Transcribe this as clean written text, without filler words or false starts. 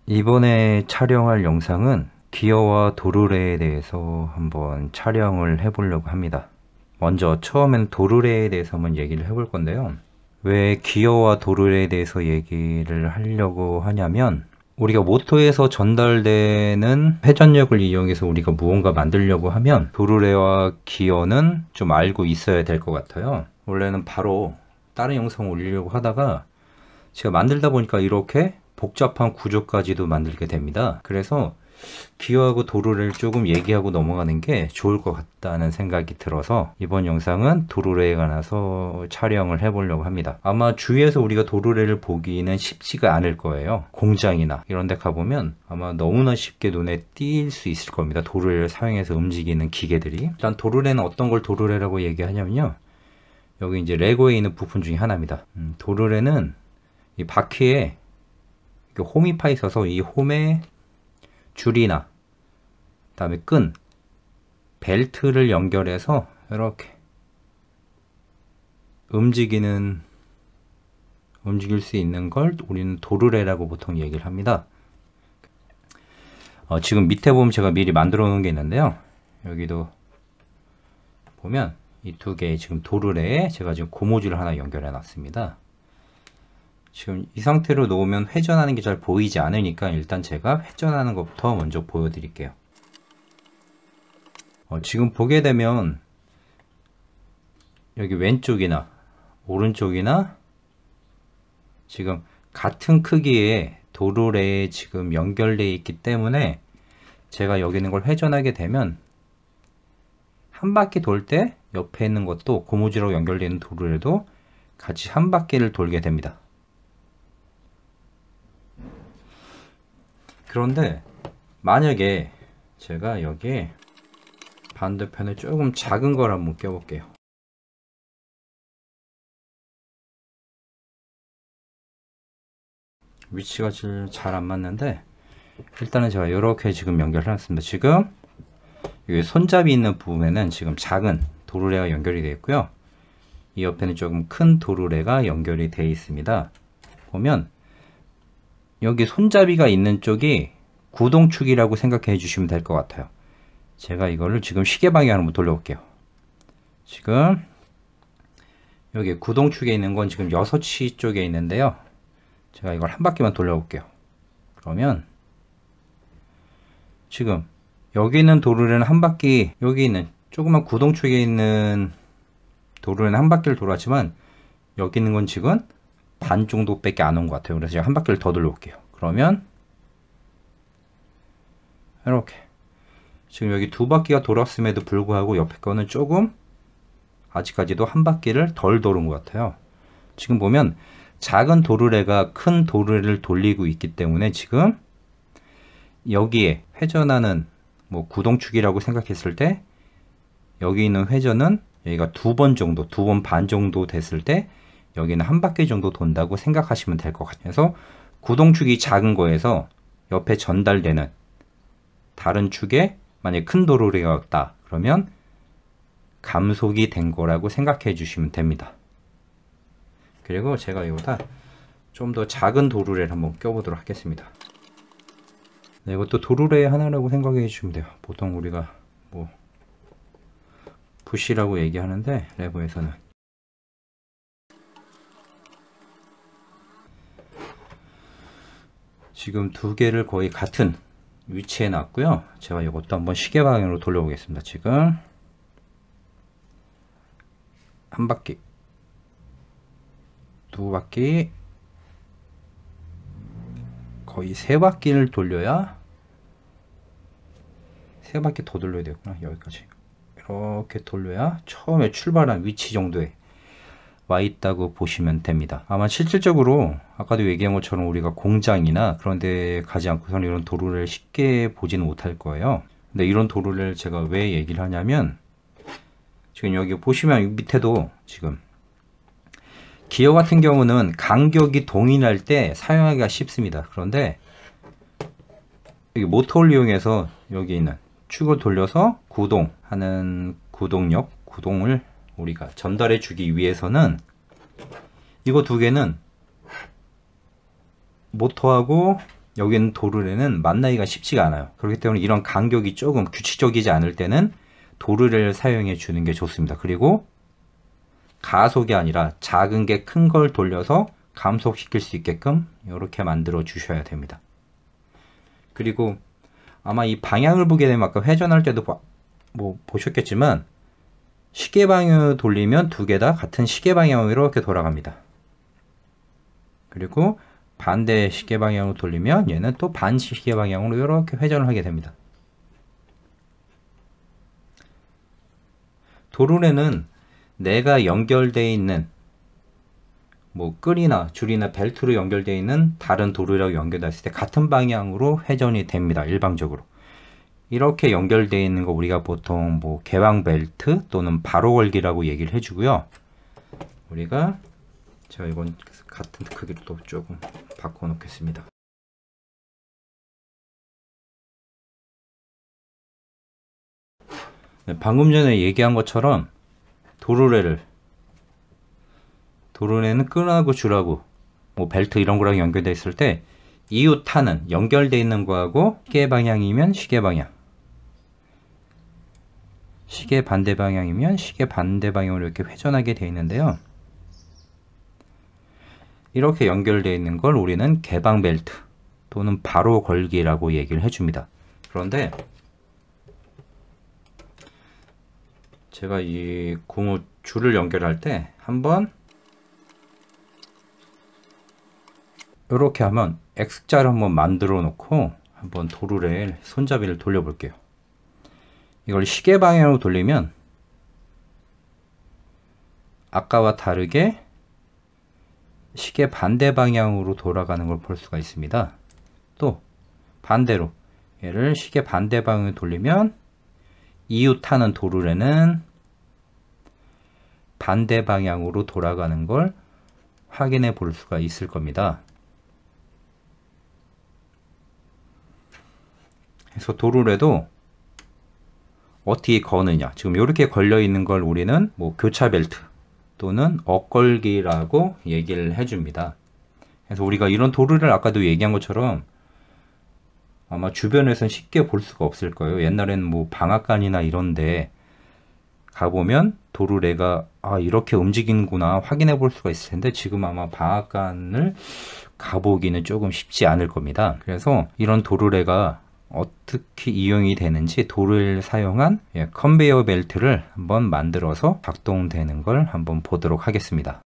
이번에 촬영할 영상은 기어와 도르래에 대해서 한번 촬영을 해보려고 합니다. 먼저 처음엔 도르래에 대해서 한번 얘기를 해볼 건데요. 왜 기어와 도르래에 대해서 얘기를 하려고 하냐면, 우리가 모터에서 전달되는 회전력을 이용해서 우리가 무언가 만들려고 하면 도르래와 기어는 좀 알고 있어야 될 것 같아요. 원래는 바로 다른 영상 올리려고 하다가 제가 만들다 보니까 이렇게 복잡한 구조까지도 만들게 됩니다. 그래서 기어하고 도르래를 조금 얘기하고 넘어가는 게 좋을 것 같다는 생각이 들어서 이번 영상은 도르래에 관해서 촬영을 해보려고 합니다. 아마 주위에서 우리가 도르래를 보기는 쉽지가 않을 거예요. 공장이나 이런 데 가보면 아마 너무나 쉽게 눈에 띌 수 있을 겁니다. 도르래를 사용해서 움직이는 기계들이. 일단 도르래는 어떤 걸 도르래라고 얘기하냐면요, 여기 이제 레고에 있는 부품 중에 하나입니다. 도르래는 이 바퀴에 홈이 파 있어서 이 홈에 줄이나 그다음에 끈, 벨트를 연결해서 이렇게 움직일 수 있는 걸 우리는 도르래라고 보통 얘기를 합니다. 지금 밑에 보면 제가 미리 만들어 놓은 게 있는데요. 여기도 보면 이 두 개의 지금 도르래에 제가 지금 고무줄을 하나 연결해 놨습니다. 지금 이 상태로 놓으면 회전하는 게 잘 보이지 않으니까 일단 제가 회전하는 것부터 먼저 보여드릴게요. 지금 보게 되면 여기 왼쪽이나 오른쪽이나 지금 같은 크기의 도르래에 지금 연결되어 있기 때문에 제가 여기 있는 걸 회전하게 되면 한 바퀴 돌 때 옆에 있는 것도 고무줄하고 연결되어 있는 도르래도 같이 한 바퀴를 돌게 됩니다. 그런데 만약에 제가 여기에 반대편에 조금 작은 걸 한번 껴볼게요. 위치가 잘 안 맞는데 일단은 제가 이렇게 지금 연결해 놨습니다. 지금 여기 손잡이 있는 부분에는 지금 작은 도르래가 연결이 되어 있고요. 이 옆에는 조금 큰 도르래가 연결이 되어 있습니다. 보면 여기 손잡이가 있는 쪽이 구동축이라고 생각해 주시면 될 것 같아요. 제가 이거를 지금 시계 방향으로 한번 돌려볼게요. 지금 여기 구동축에 있는 건 지금 6시 쪽에 있는데요. 제가 이걸 한 바퀴만 돌려볼게요. 그러면 지금 여기 있는 도르래는 한 바퀴, 여기 있는 조그만 구동축에 있는 도르래는 한 바퀴를 돌았지만 여기 있는 건 지금 반 정도밖에 안 온 것 같아요. 그래서 제가 한 바퀴를 더 돌려볼게요. 그러면 이렇게 지금 여기 두 바퀴가 돌았음에도 불구하고 옆에 거는 조금 아직까지도 한 바퀴를 덜 도는 것 같아요. 지금 보면 작은 도르래가 큰 도르래를 돌리고 있기 때문에 지금 여기에 회전하는 구동축이라고 생각했을 때 여기 있는 회전은 여기가 두 번 정도, 2번 반 정도 됐을 때 여기는 한 바퀴 정도 돈다고 생각하시면 될 것 같아요. 그래서 구동축이 작은 거에서 옆에 전달되는 다른 축에 만약에 큰 도르래가 없다 그러면 감속이 된 거라고 생각해 주시면 됩니다. 그리고 제가 이거보다 좀 더 작은 도르래를 한번 껴보도록 하겠습니다. 네, 이것도 도르래 하나라고 생각해 주시면 돼요. 보통 우리가 부시라고 얘기하는데 레고에서는 지금 두 개를 거의 같은 위치에 놨고요. 제가 이것도 한번 시계 방향으로 돌려보겠습니다. 지금 한 바퀴, 두 바퀴, 거의 세 바퀴를 돌려야, 세 바퀴 더 돌려야 되겠구나. 여기까지 이렇게 돌려야 처음에 출발한 위치 정도에 와 있다고 보시면 됩니다. 아마 실질적으로 아까도 얘기한 것처럼 우리가 공장이나 그런 데 가지 않고서는 이런 도르래를 쉽게 보지는 못할 거예요. 근데 이런 도르래를 제가 왜 얘기를 하냐면 지금 여기 보시면 밑에도 지금 기어 같은 경우는 간격이 동일할 때 사용하기가 쉽습니다. 그런데 여기 모터를 이용해서 여기 있는 축을 돌려서 구동하는 구동을 우리가 전달해 주기 위해서는 이거 두 개는 모터하고 여기는 도르래는 만나기가 쉽지가 않아요. 그렇기 때문에 이런 간격이 조금 규칙적이지 않을 때는 도르래를 사용해 주는 게 좋습니다. 그리고 가속이 아니라 작은 게 큰 걸 돌려서 감속시킬 수 있게끔 이렇게 만들어 주셔야 됩니다. 그리고 아마 이 방향을 보게 되면 아까 회전할 때도 뭐 보셨겠지만 시계 방향을 돌리면 두 개 다 같은 시계 방향으로 이렇게 돌아갑니다. 그리고 반대 시계 방향으로 돌리면 얘는 또 반 시계 방향으로 이렇게 회전을 하게 됩니다. 도르래는 내가 연결되어 있는 뭐 끈이나 줄이나 벨트로 연결되어 있는 다른 도르래하고 연결됐을 때 같은 방향으로 회전이 됩니다. 일방적으로. 이렇게 연결되어 있는 거 우리가 보통 뭐 개방 벨트 또는 바로 걸기라고 얘기를 해주고요. 우리가 제가 이건 같은 크기로 또 조금 바꿔 놓겠습니다. 네, 방금 전에 얘기한 것처럼 도르래는 끈하고 줄하고 뭐 벨트 이런 거랑 연결되어 있을 때 이웃타는 연결되어 있는 거하고 시계 방향이면 시계 방향, 시계 반대 방향이면 시계 반대 방향으로 이렇게 회전하게 되어 있는데요. 이렇게 연결되어 있는 걸 우리는 개방 벨트 또는 바로 걸기라고 얘기를 해줍니다. 그런데 제가 이 고무 줄을 연결할 때 한번 이렇게 하면 X자를 한번 만들어 놓고 한번 도르래 손잡이를 돌려 볼게요. 이걸 시계 방향으로 돌리면 아까와 다르게 시계 반대 방향으로 돌아가는 걸 볼 수가 있습니다. 또 반대로 얘를 시계 반대 방향으로 돌리면 이웃하는 도르래는 반대 방향으로 돌아가는 걸 확인해 볼 수가 있을 겁니다. 그래서 도르래도 어떻게 거느냐, 지금 이렇게 걸려 있는 걸 우리는 뭐 교차 벨트 또는 엇걸기라고 얘기를 해줍니다. 그래서 우리가 이런 도르래를 아까도 얘기한 것처럼 아마 주변에서는 쉽게 볼 수가 없을 거예요. 옛날에는 뭐 방앗간이나 이런데 가보면 도르래가 이렇게 움직이는구나 확인해 볼 수가 있을 텐데 지금 아마 방앗간을 가보기는 조금 쉽지 않을 겁니다. 그래서 이런 도르래가 어떻게 이용이 되는지 도르래를 사용한 컨베이어 벨트를 한번 만들어서 작동되는 걸 한번 보도록 하겠습니다.